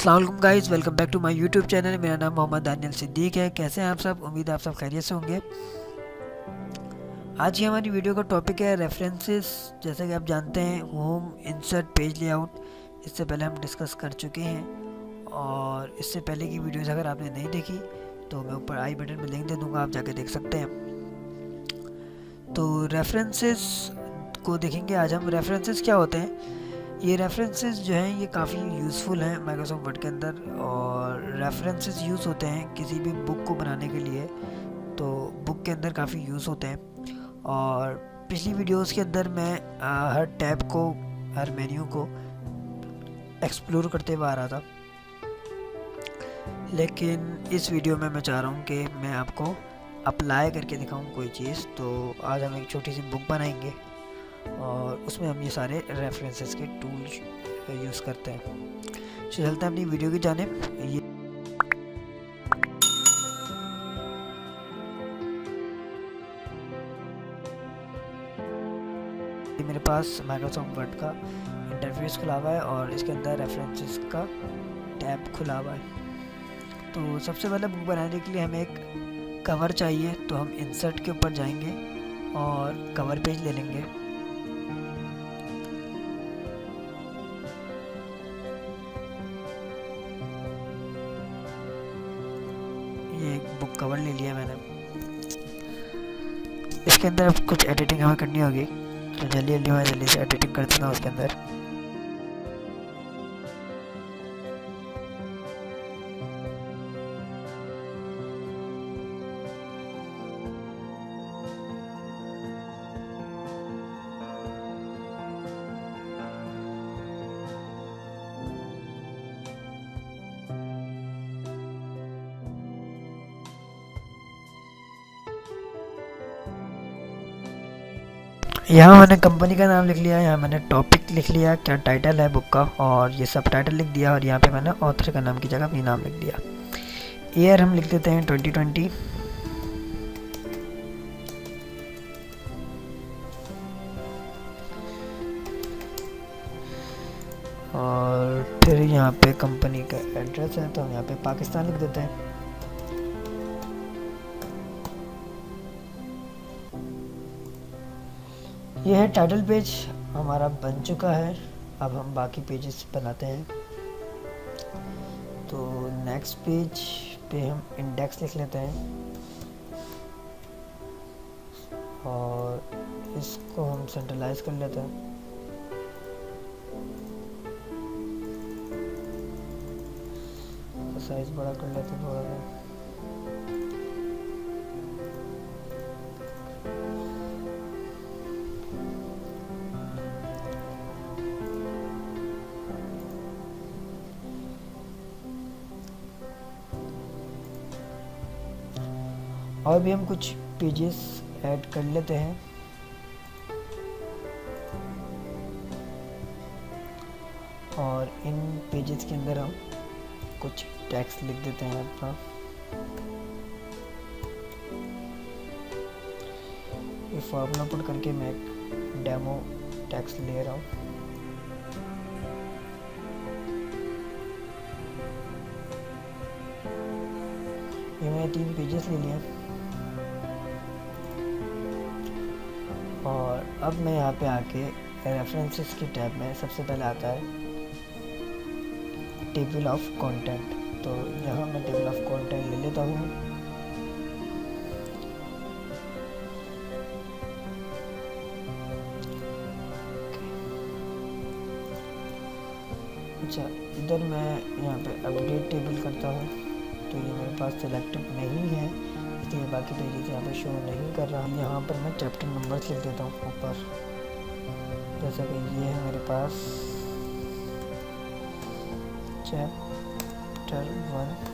अस्सलाम वालेकुम guys, welcome back to my YouTube channel. मेरा नाम मोहम्मद दानियल सिद्दीक है। कैसे हैं आप सब? उम्मीद है आप सब खैरियत से होंगे। आज की हमारी वीडियो का टॉपिक है रेफरेंसेस। जैसे कि आप जानते हैं, होम, इंसर्ट, पेज लेआउट इससे पहले हम डिस्कस कर चुके हैं, और इससे पहले की वीडियोस अगर आपने नहीं देखी तो मैं ऊपर आई बटन में लिंक दे दूँगा, आप जाके देख सकते हैं। तो रेफरेंसेस को देखेंगे आज हम। रेफरेंसेस क्या होते हैं? ये रेफरेंसेस जो हैं ये काफ़ी यूज़फुल हैं माइक्रोसॉफ्ट वर्ड के अंदर, और रेफरेंसेस यूज़ होते हैं किसी भी बुक को बनाने के लिए, तो बुक के अंदर काफ़ी यूज़ होते हैं। और पिछली वीडियोस के अंदर मैं हर टैब को, हर मेन्यू को एक्सप्लोर करते हुए आ रहा था, लेकिन इस वीडियो में मैं चाह रहा हूँ कि मैं आपको अप्लाई करके दिखाऊँ कोई चीज़। तो आज हम एक छोटी सी बुक बनाएंगे और उसमें हम ये सारे रेफरेंसेस के टूल्स यूज़ करते हैं। चलते हैं अपनी वीडियो की जानिब। ये मेरे पास माइक्रोसॉफ्ट वर्ड का इंटरफेस खुला हुआ है और इसके अंदर रेफरेंसेस का टैब खुला हुआ है। तो सबसे पहले बुक बनाने के लिए हमें एक कवर चाहिए, तो हम इंसर्ट के ऊपर जाएंगे और कवर पेज ले लेंगे। ये एक बुक कवर ले लिया मैंने। इसके अंदर अब कुछ एडिटिंग हमें करनी होगी, तो जल्दी से एडिटिंग कर देना उसके अंदर। यहाँ मैंने कंपनी का नाम लिख लिया, यहाँ मैंने टॉपिक लिख लिया, क्या टाइटल है बुक का, और ये सब टाइटल लिख दिया, और यहाँ पे मैंने ऑथर का नाम की जगह अपनी नाम लिख दिया। ईयर हम लिख देते हैं 2020, और फिर यहाँ पे कंपनी का एड्रेस है तो हम यहाँ पे पाकिस्तान लिख देते हैं। यह है टाइटल पेज, हमारा बन चुका है। अब हम बाकी पेजेस बनाते हैं। तो नेक्स्ट पेज पे हम इंडेक्स लिख लेते हैं, और इसको हम सेंट्रलाइज कर लेते हैं। साइज बड़ा कर लेते हैं थोड़ा सा। और भी हम कुछ पेजेस ऐड कर लेते हैं। और इन पेजेस के अंदर हम कुछ टेक्स्ट लिख देते हैं अपना। ये फॉर्मूला पुट करके मैं एक डेमो टेक्स्ट ले रहा हूँ। ये मैंने 3 पेजेस ले लिए, और अब मैं यहाँ पे आके रेफरेंसेस की टैब में सबसे पहले आता है टेबल ऑफ कंटेंट। तो यहाँ मैं टेबल ऑफ कंटेंट ले लेता हूँ। अच्छा, इधर मैं यहाँ पे अपडेट टेबल करता हूँ, तो ये मेरे पास सिलेक्टेड नहीं है, इसलिए बाकी पेजेस यहाँ पे शो नहीं कर रहा। यहाँ पर मैं चैप्टर नंबर्स लिख देता हूँ ऊपर, जैसा कि ये है मेरे पास चैप्टर 1।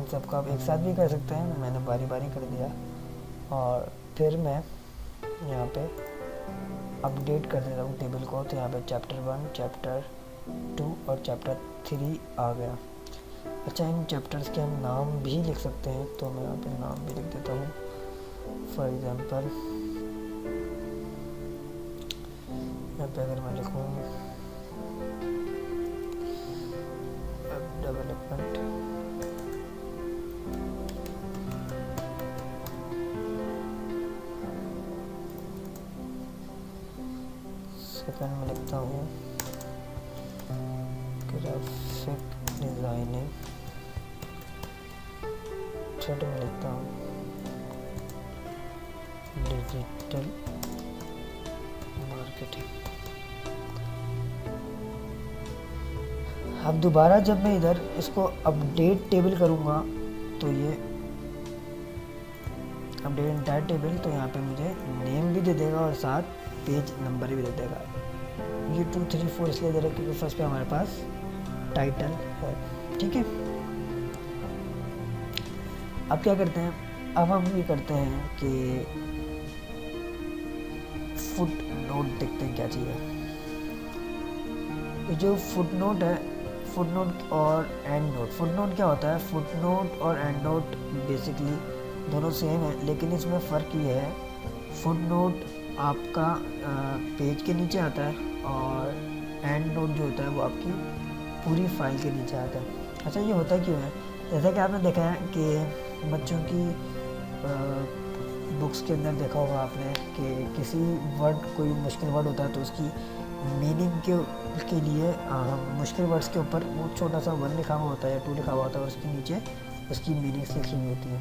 सबको आप एक साथ भी कर सकते हैं, मैंने बारी बारी कर दिया। और फिर मैं यहाँ पे अपडेट कर देता हूँ टेबल को। तो यहाँ पे चैप्टर 1, चैप्टर 2 और चैप्टर 3 आ गया। अच्छा, इन चैप्टर्स के हम नाम भी लिख सकते हैं, तो मैं यहाँ पे नाम भी लिख देता हूँ। फॉर एग्जांपल यहाँ पे अगर मैं लिखूँ वेब डेवलपमेंट, सेकंड में लिखता हूँ ग्राफिक डिज़ाइनिंग, थर्ड में लिखता हूँ डिजिटल मार्केटिंग। अब दोबारा जब मैं इधर इसको अपडेट टेबल करूँगा तो ये अपडेट एंटायर टेबल, तो यहाँ पे मुझे नेम भी दे देगा और साथ पेज नंबर भी दे देगा। ये 2, 3, 4 इसलिए दे रहा है क्योंकि फर्स्ट पे हमारे पास टाइटल है। ठीक है, अब क्या करते हैं, अब हम ये करते हैं कि फुट नोट देखते हैं क्या चीज़ है। ये जो फुट नोट है, फुट नोट और एंड नोट। फुट नोट क्या होता है, फुट नोट और एंड नोट बेसिकली दोनों सेम है, लेकिन इसमें फ़र्क ये है, फुट नोट आपका पेज के नीचे आता है और एंड नोट जो होता है वो आपकी पूरी फाइल के नीचे आता है। अच्छा, ये होता क्यों है, जैसा कि आपने देखा है कि बच्चों की बुक्स के अंदर देखा होगा आपने कि किसी वर्ड, कोई मुश्किल वर्ड होता है तो उसकी मीनिंग के लिए मुश्किल वर्ड्स के ऊपर वो छोटा सा 1 लिखा हुआ होता है या 2 लिखा हुआ होता है और उसके नीचे उसकी मीनिंग्स लिखी हुई होती है।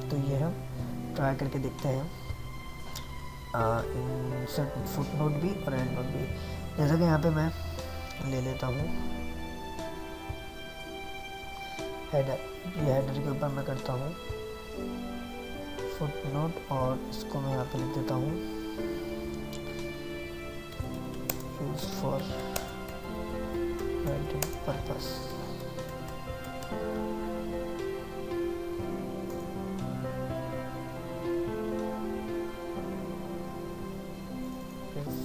तो ये हम ट्राई करके देखते हैं, इंसर्ट फुट नोट भी और एंड नोट भी। जैसा कि यहाँ पे मैं ले लेता हूँ हेडर, ये हेडर के ऊपर मैं करता हूँ फुट नोट और इसको मैं यहाँ पे लिख देता हूँ use for writing purpose.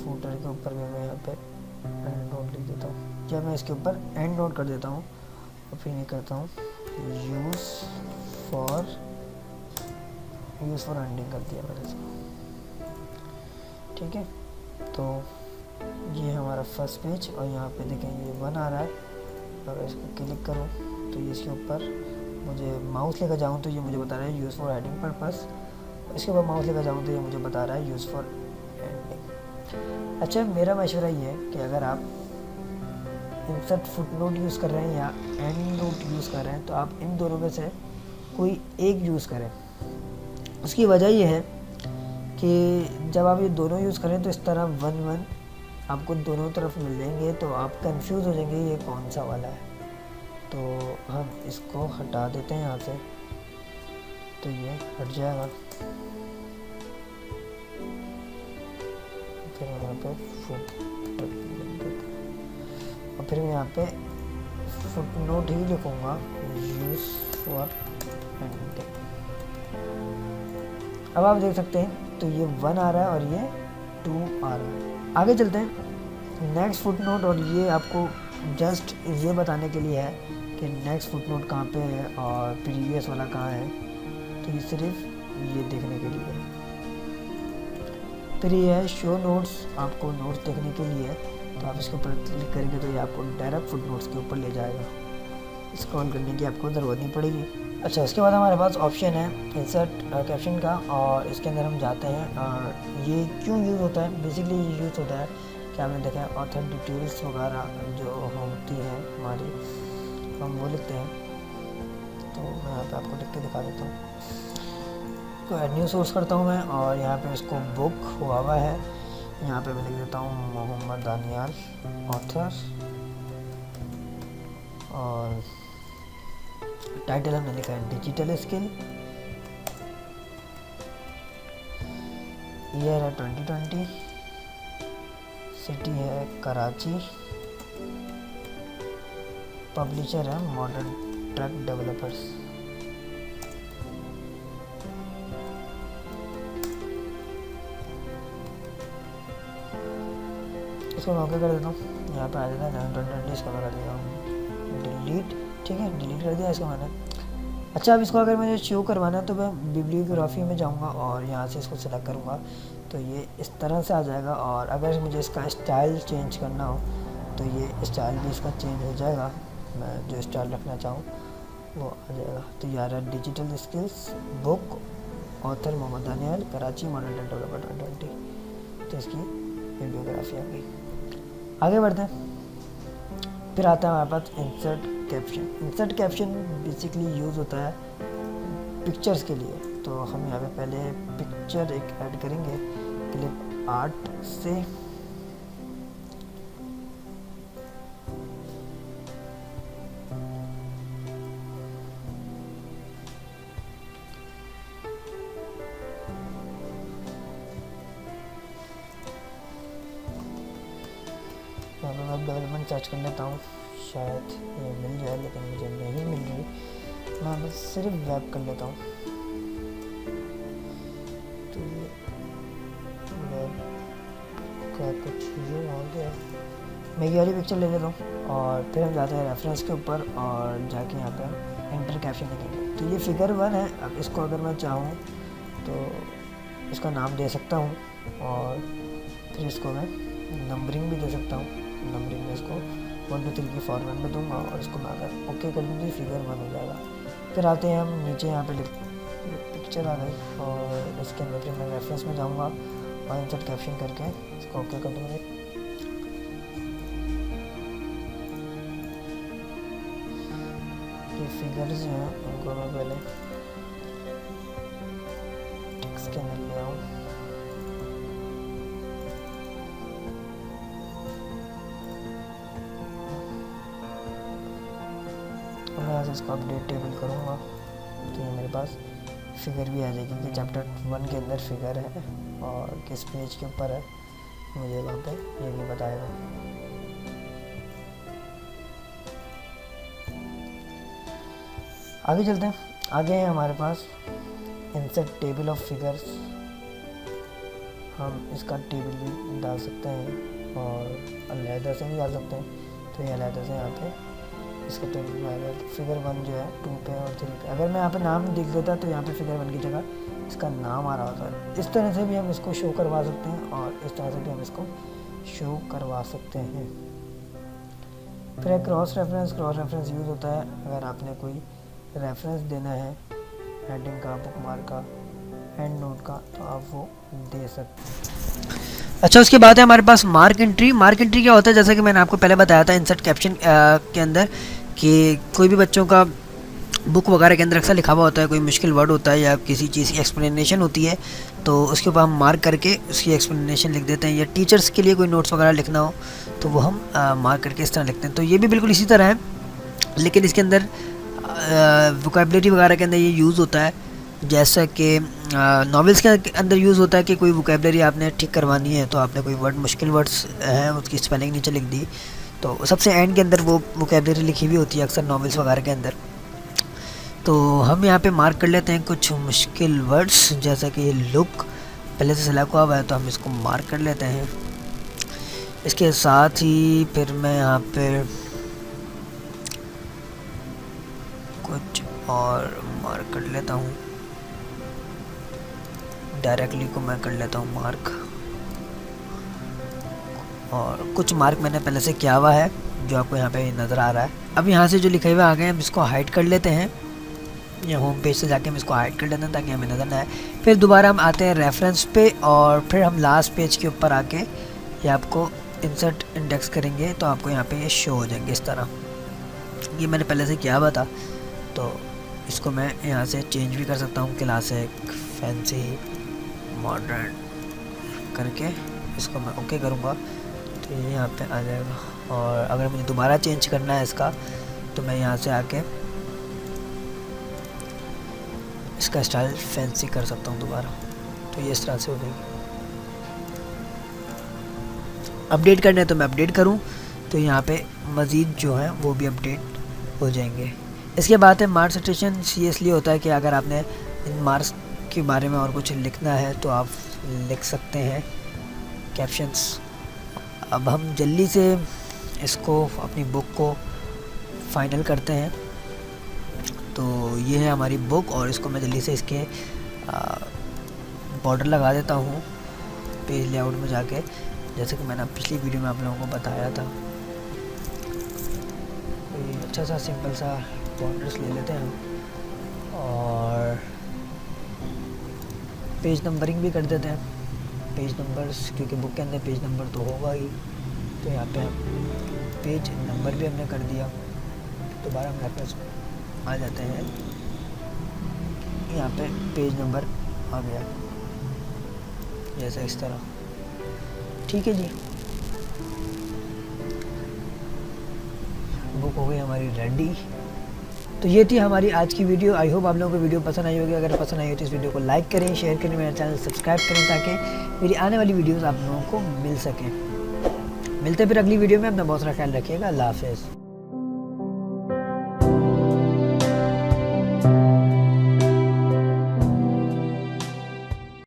Footer के ऊपर भी मैं यहाँ पे एंड नोट लिख देता हूँ, जब मैं इसके ऊपर एंड नोट कर देता हूँ और फिर ये करता हूँ यूज़ फॉर एंडिंग कर दिया मैंने इसको। ठीक है, तो ये हमारा फर्स्ट पेज और यहाँ पे देखें ये 1 आ रहा है। अगर इसको क्लिक करूँ तो ये इसके ऊपर मुझे माउस लेकर जाऊँ तो ये मुझे बता रहा है यूज़ फॉर हेडिंग पर्पस। इसके ऊपर माउस लेकर जाऊँ तो ये मुझे बता रहा है यूज़ फॉर एंडिंग। अच्छा, मेरा मशवरा ये है कि अगर आप इंसर्ट फुट नोट यूज़ कर रहे हैं या एंड नोट यूज़ कर रहे हैं तो आप इन दोनों में से कोई एक यूज़ करें। उसकी वजह ये है कि जब आप ये दोनों यूज़ करें तो इस तरह 1-1 आपको दोनों तरफ मिल जाएंगे, तो आप कंफ्यूज हो जाएंगे ये कौन सा वाला है। तो हम इसको हटा देते हैं यहाँ से, तो ये हट जाएगा। फिर यहाँ पे फुट और फिर मैं यहाँ पे फुट नोट ही लिखूँगा यूज़ फॉर एंडिंग। अब आप देख सकते हैं तो ये 1 आ रहा है और ये 2 आ रहा है। आगे चलते हैं नेक्स्ट फुट नोट, और ये आपको जस्ट ये बताने के लिए है कि नेक्स्ट फुट नोट कहाँ पे है और प्रीवियस वाला कहाँ है, तो ये सिर्फ ये देखने के लिए है। फिर ये है शो नोट्स, आपको नोट्स देखने के लिए, तो आप इसके ऊपर क्लिक करेंगे तो ये आपको डायरेक्ट फुट नोट्स के ऊपर ले जाएगा, स्क्रॉल करने की आपको ज़रूरत नहीं पड़ेगी। अच्छा, उसके बाद हमारे पास ऑप्शन है इंसर्ट कैप्शन का, और इसके अंदर हम जाते हैं। ये क्यों यूज़ होता है, बेसिकली ये यूज़ होता है कि आपने देखा है ऑथर डिटेल्स वगैरह जो होती है हमारी, हम वो लिखते हैं। तो मैं यहाँ पे आपको लिख के दिखा देता हूँ। तो एड न्यू सोर्स करता हूँ मैं, और यहाँ पे इसको बुक हुआ है, यहाँ पे मैं लिख देता हूँ मोहम्मद दानियाल ऑथर, और टाइटल हमने लिखा है डिजिटल स्किल, ईयर है 2020, सिटी है कराची, पब्लिशर है मॉडर्न ट्रक डेवलपर्स। इसको मैं ओके कर देता हूँ। यहाँ पे आ जाता है इसको मैं कर देता हूँ डिलीट। ठीक है, डिलीट कर दिया इसको मैंने। अच्छा, अब इसको अगर मुझे शो करवाना है तो मैं बिब्लियोग्राफी में जाऊँगा और यहाँ से इसको सेलेक्ट करूँगा तो ये इस तरह से आ जाएगा। और अगर मुझे इसका स्टाइल चेंज करना हो तो ये स्टाइल भी इसका चेंज हो जाएगा। मैं जो स्टाइल रखना चाहूँ वो आ जाएगा। तो यार digital skills book author Mohammad Daniyal Karachi model developer 2020। तो इसकी वीडियोग्राफी आ गई। आगे बढ़ते हैं। फिर आता है हमारे पास insert caption. Insert caption basically use होता है पिक्चर्स के लिए। तो हम यहाँ पे पहले पिक्चर एक ऐड करेंगे क्लिप आर्ट से। मैं वेब डेवलपमेंट सर्च कर लेता हूँ, शायद ये मिल जाए, लेकिन मुझे नहीं मिल रही। मैं बस सिर्फ वेब कर लेता हूँ। तो ये वेब का कुछ यूँ हो गया। मैं ये वाली पिक्चर ले लेता हूँ और फिर हम जाते हैं रेफरेंस के ऊपर और जाके यहाँ पे इंटर कैप्शन लिखेंगे। तो ये फिगर 1 है। अब इसको अगर मैं चाहूँ तो इसका नाम दे सकता हूँ और फिर इसको मैं नंबरिंग भी दे सकता हूँ। नंबरिंग में इसको 1 2 3 की फॉर्मेट में दूंगा और इसको मैं अगर ओके कर दूँ तो फिगर 1 हो जाएगा। फिर आते हैं हम नीचे, यहाँ पे पिक्चर आ गई और इसके अंदर फिर मैं रेफरेंस में जाऊँगा और इंसर्ट कैप्शन करके इसको ओके कर दूँगा। ये फिगर्स जो हैं उनको मैं पहले टेक्स्ट के अंदर ले आऊँ। मैं यहाँ से इसको अपडेट टेबल करूँगा तो ये मेरे पास फिगर भी आ जाएगी क्योंकि चैप्टर 1 के अंदर फिगर है और किस पेज के ऊपर है मुझे वहाँ पे ये भी बताएगा। आगे चलते हैं। आगे है हमारे पास इंसर्ट टेबल ऑफ फिगर्स। हम इसका टेबल भी डाल सकते हैं और अलहदा से भी डाल सकते हैं। तो ये अलहदा से यहाँ पे इसके टेबल में आएगा। फिगर 1 जो है 2 पे और 3 पे। अगर मैं यहाँ पे नाम लिख देता तो यहाँ पे फिगर 1 की जगह इसका नाम आ रहा होता है। इस तरह से भी हम इसको शो करवा सकते हैं और इस तरह से भी हम इसको शो करवा सकते हैं। फिर है cross reference. Cross reference use होता है अगर आपने कोई रेफरेंस देना है हेडिंग का, बुकमार्क का, एंड नोट का, तो आप वो दे सकते हैं। अच्छा, उसके बाद है हमारे पास मार्क एंट्री। मार्क एंट्री क्या होता है, जैसा कि मैंने आपको पहले बताया था इंसर्ट कैप्शन के अंदर कि कोई भी बच्चों का बुक वगैरह के अंदर अक्सर लिखा हुआ होता है, कोई मुश्किल वर्ड होता है या किसी चीज़ की एक्सप्लेनेशन होती है तो उसके ऊपर हम मार्क करके उसकी एक्सप्लेनेशन लिख देते हैं। या टीचर्स के लिए कोई नोट्स वगैरह लिखना हो तो वो हम मार्क करके इस तरह लिखते हैं। तो ये भी बिल्कुल इसी तरह है, लेकिन इसके अंदर वोकैबुलरी वगैरह के अंदर ये यूज़ होता है। जैसा कि नॉवेल्स के अंदर यूज़ होता है कि कोई वोकैबुलरी आपने ठीक करवानी है तो आपने कोई वर्ड, मुश्किल वर्ड्स हैं उसकी स्पेलिंग नीचे लिख दी, तो सबसे एंड के अंदर वो वोकैबुलरी लिखी हुई होती है अक्सर नॉवेल्स वगैरह के अंदर। तो हम यहाँ पे मार्क कर लेते हैं कुछ मुश्किल वर्ड्स, जैसा कि लुक पहले से सिलेक्ट हुआ हुआ है तो हम इसको मार्क कर लेते हैं। इसके साथ ही फिर मैं यहाँ पे कुछ और मार्क कर लेता हूँ। डायरेक्टली को मैं कर लेता हूँ मार्क, और कुछ मार्क मैंने पहले से किया हुआ है जो आपको यहाँ पे नज़र आ रहा है। अब यहाँ से जो लिखे हुए आ गए हम इसको हाइड कर लेते हैं। या होम पेज से जाके हम इसको हाइड कर लेते हैं ताकि हमें नज़र ना आए। फिर दोबारा हम आते हैं रेफरेंस पे और फिर हम लास्ट पेज के ऊपर आके ये आपको इंसर्ट इंडेक्स करेंगे तो आपको यहाँ पे ये शो हो जाएंगे इस तरह। ये मैंने पहले से किया हुआ था तो इसको मैं यहाँ से चेंज भी कर सकता हूँ, क्लासिक, फैंसी, मॉडर्न करके इसको मैं ओके करूँगा तो ये यहाँ पे आ जाएगा। और अगर मुझे दोबारा चेंज करना है इसका तो मैं यहाँ से आके इसका स्टाइल फैंसी कर सकता हूँ दोबारा, तो ये इस तरह से हो जाएगी। अपडेट करना है तो मैं अपडेट करूँ तो यहाँ पे मज़ीद जो है वो भी अपडेट हो जाएंगे। इसके बाद है मार्क्स स्टेशन। सीरियसली होता है कि अगर आपने इन मार्क्स के बारे में और कुछ लिखना है तो आप लिख सकते हैं कैप्शंस। अब हम जल्दी से इसको अपनी बुक को फाइनल करते हैं। तो ये है हमारी बुक और इसको मैं जल्दी से इसके बॉर्डर लगा देता हूँ पेज लेआउट में जाके, जैसे कि मैंने पिछली वीडियो में आप लोगों को बताया था। अच्छा सा सिंपल सा बॉर्डर्स ले लेते हैं हम और पेज नंबरिंग भी कर देते हैं। पेज नंबर्स, क्योंकि बुक के अंदर पेज नंबर तो होगा ही, तो यहाँ पे पेज नंबर भी हमने कर दिया। दोबारा हम वापस आ जाते हैं, यहाँ पे पेज नंबर आ गया जैसा इस तरह। ठीक है जी, बुक हो गई हमारी रेडी। तो ये थी हमारी आज की वीडियो। आई होप आप लोगों को वीडियो पसंद आई होगी। अगर पसंद आई हो तो इस वीडियो को लाइक करें, शेयर करें, मेरा चैनल सब्सक्राइब करें ताकि मेरी आने वाली वीडियोस आप लोगों को मिल सकें। मिलते फिर अगली वीडियो में। अपना बहुत सारा ख्याल रखिएगा। अल्लाह हाफ़िज़।